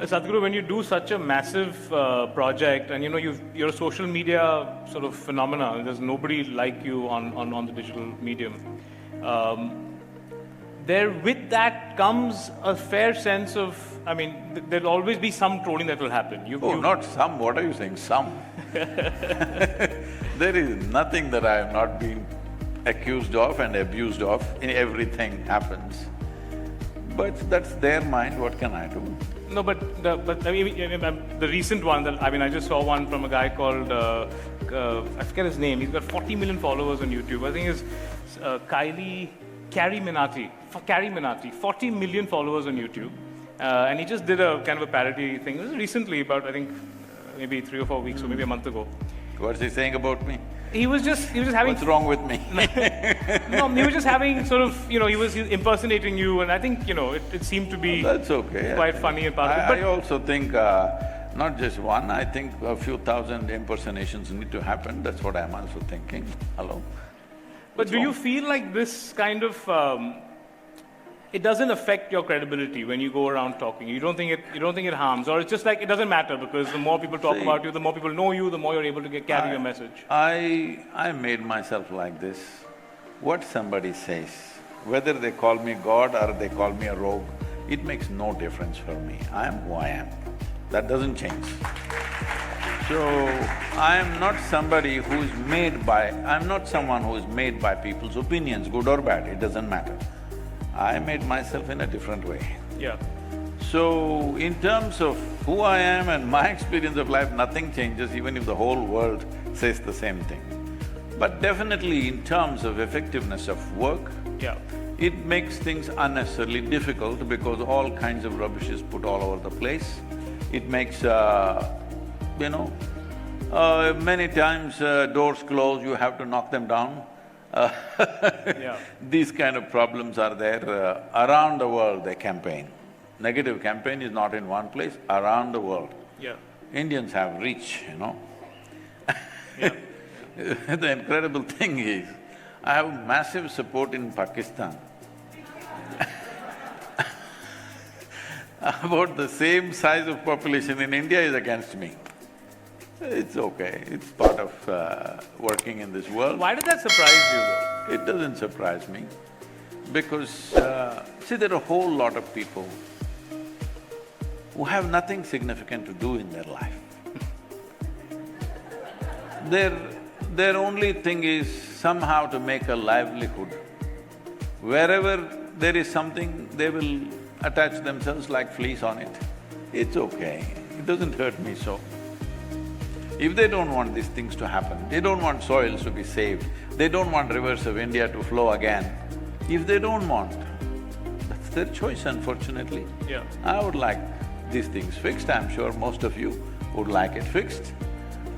Sadhguru, when you do such a massive project and you're a social media sort of phenomena, there's nobody like you on the digital medium. There with that comes a fair sense of, there'll always be some trolling that will happen. Not some, what are you saying, some? There is nothing that I have not been accused of and abused of, everything happens. But that's their mind, what can I do? No, but the recent one that, I just saw one from a guy called, I forget his name, he's got 40 million followers on YouTube. I think it's CARRYMINATI, 40 million followers on YouTube. And he just did a kind of a parody thing. It was recently, about I think maybe 3 or 4 weeks or maybe a month ago. What's he saying about me? He was just having… What's wrong with me? No, he was just having sort of, he was impersonating you, and I think, it seemed to be… That's okay. Quite funny and part of it. But I also think, not just one, I think a few thousand impersonations need to happen, that's what I'm also thinking. Hello? But do you feel like this kind of… it doesn't affect your credibility when you go around talking? You don't think it harms, or it's just like it doesn't matter because the more people talk about you, the more people know you, the more you're able to carry your message? I made myself like this. What somebody says, whether they call me God or they call me a rogue, it makes no difference for me. I am who I am. That doesn't change. So, I am not somebody who is made by… I'm not someone who is made by people's opinions, good or bad, it doesn't matter. I made myself in a different way. Yeah. So, in terms of who I am and my experience of life, nothing changes even if the whole world says the same thing. But definitely in terms of effectiveness of work, yeah, it makes things unnecessarily difficult because all kinds of rubbish is put all over the place. It makes, many times doors close, you have to knock them down. Yeah. These kind of problems are there around the world, they campaign. Negative campaign is not in one place, around the world. Yeah. Indians have reach, Yeah. The incredible thing is, I have massive support in Pakistan. About the same size of population in India is against me. It's okay, it's part of working in this world. Why did that surprise you though? It doesn't surprise me because, see, there are a whole lot of people who have nothing significant to do in their life. Their only thing is somehow to make a livelihood. Wherever there is something, they will attach themselves like fleas on it. It's okay, it doesn't hurt me so. If they don't want these things to happen, they don't want soils to be saved, they don't want rivers of India to flow again, if they don't want, that's their choice, unfortunately. Yeah. I would like these things fixed, I'm sure most of you would like it fixed.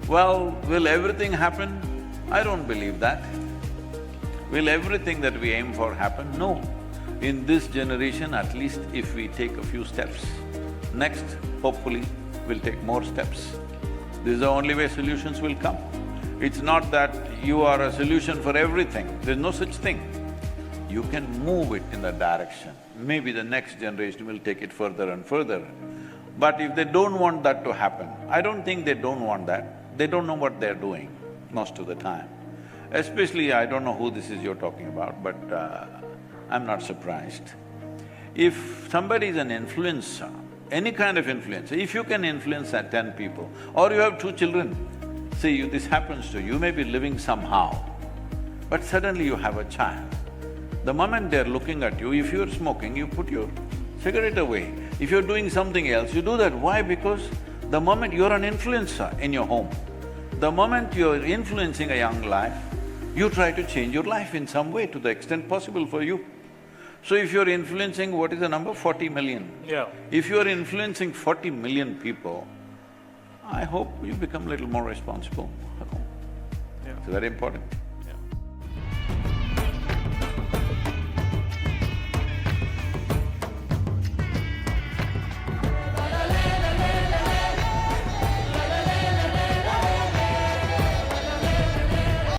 Well, will everything happen? I don't believe that. Will everything that we aim for happen? No. In this generation, at least if we take a few steps, next, hopefully, we'll take more steps. This is the only way solutions will come. It's not that you are a solution for everything, there's no such thing. You can move it in that direction. Maybe the next generation will take it further and further. But if they don't want that to happen, I don't think they don't want that, they don't know what they're doing most of the time. Especially, I don't know who this is you're talking about, but I'm not surprised. If somebody is an influencer, any kind of influencer, if you can influence 10 people, or you have 2 children, see, this happens to you, you may be living somehow, but suddenly you have a child. The moment they're looking at you, if you're smoking, you put your cigarette away. If you're doing something else, you do that. Why? Because the moment you're an influencer in your home, the moment you're influencing a young life, you try to change your life in some way to the extent possible for you. So if you're influencing, what is the number? 40 million. Yeah. If you're influencing 40 million people, I hope you become a little more responsible. Yeah. It's very important.